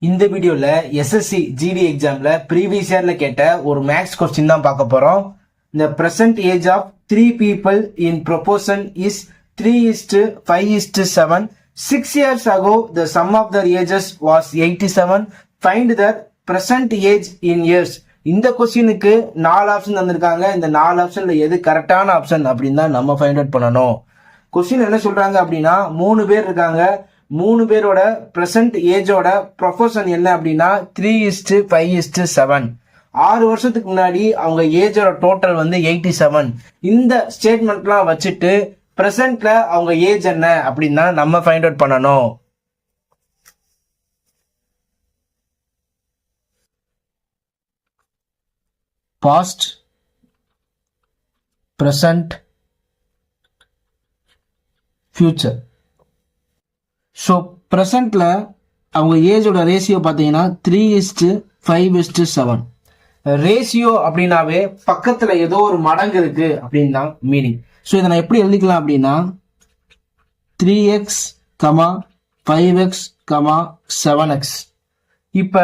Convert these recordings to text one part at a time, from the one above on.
இந்த வீடியோல SSC GD எக்ஸாம்ல ப்ரீவியஸ் இயர்ல கேட்ட ஒரு மேக்ஸ் கொஸ்டின் தான் பார்க்க போறோம். The present age of 3 people in proportion is 3:5:7. 6 years ago, the sum of their ages was 87. Find their present age in years. இந்த கொஸ்டினுக்கு 4 ஆப்ஷன் தந்திருக்காங்க. இந்த 4 ஆப்ஷன்ல எது கரெக்டான ஆப்ஷன் அப்படின்னு தான் நம்ம ஃபைண்ட் அவுட் பண்ணணும். கொஸ்டின் என்ன சொல்றாங்க அப்படின்னா 3 பேர் இருக்காங்க. 3 பேரோட பிரசன்ட் ஏஜோட ப்ரொபோர்ஷன் என்ன அப்படின்னா 3:5:7. 6 வருஷத்துக்கு முன்னாடி அவங்க ஏஜோட டோட்டல் வந்து 87. இந்த ஸ்டேட்மெண்ட்லாம் வச்சுட்டு பிரசன்ட்ல அவங்க ஏஜ் என்ன அப்படின்னா நம்ம ஃபைண்ட் அவுட் பண்ணணும். Past, present, future. ஸோ ப்ரெசண்ட்ல அவங்க ஏஜோட ரேஷியோ பார்த்தீங்கன்னா 3:5:7. ரேஷியோ அப்படின்னாவே பக்கத்துல ஏதோ ஒரு மடங்கு இருக்கு அப்படின்னு தான் மீனிங். ஸோ இதை நான் எப்படி எழுதிக்கலாம் அப்படின்னா 3x, 5x, 7x. இப்ப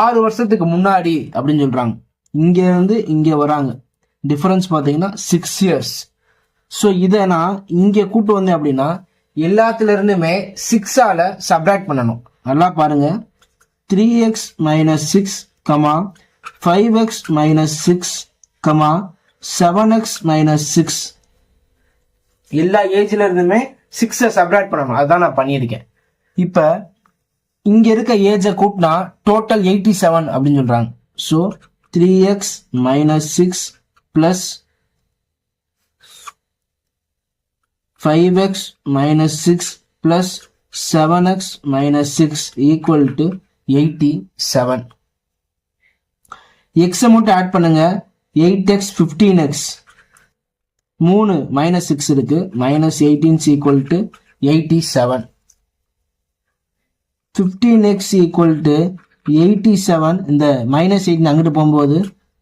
6 வருஷத்துக்கு முன்னாடி அப்படின்னு சொல்றாங்க. இங்க இருந்து இங்க வராங்க, டிஃபரன்ஸ் பார்த்தீங்கன்னா 6 years. ஸோ இதை நான் இங்க கூட்டு வந்தேன் அப்படின்னா எல்லாத்துல இருந்துமே 6ஆல சப்ராக்ட் பண்ணணும். நல்லா பாருங்க, 3x - 6, 5x - 6, 7x - 6. எல்லா ஏஜ்ல இருந்துமே 6 சப்ராக்ட் பண்ணணும். அதுதான் நான் பண்ணியிருக்கேன். இப்ப இங்க இருக்க ஏஜை கூட்டினா டோட்டல் 87 அப்படின்னு சொல்றாங்க. So 3x - 6 plus 5x - 6 plus 7x - 6 equal to 87. x மட்டும் ஆட் பண்ணுங்க. 8x 15x 3 - 6 இருக்கு, -18 equal to 87. 15x equal to 87. இந்த -18 அங்கிட்டு போகும்போது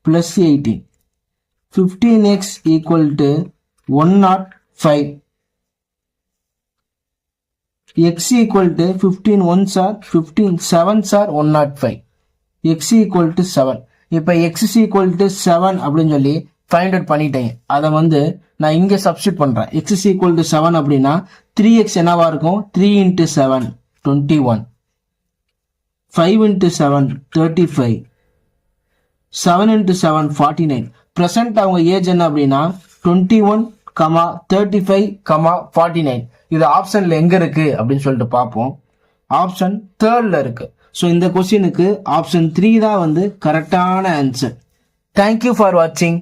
+18. 15x equal to 105. x equal to 15 1s are 15 7s are 105. x equal to 7. இப்ப x is equal to 7 அப்படின்னு சொல்லி find out பண்ணிட்டேன். அதை வந்து நான் இங்க சப்ஸ்டிட் பண்றேன். x is equal to 7 அப்படின்னா 3x என்னவா இருக்கும்? 3 × 7 21, 5 × 7 35, 7 × 7 49. பிரசன்ட் அவங்க ஏஜ் என்ன அப்படின்னா 21, 35, 49. இது ஆப்ஷன்ல எங்க இருக்கு அப்படின்னு சொல்லிட்டு பார்ப்போம். ஆப்ஷன் 3ல இருக்கு. ஸோ இந்த கொஸ்டினுக்கு ஆப்ஷன் 3 தான் வந்து கரெக்டான ஆன்சர். தேங்க்யூ ஃபார் வாட்சிங்.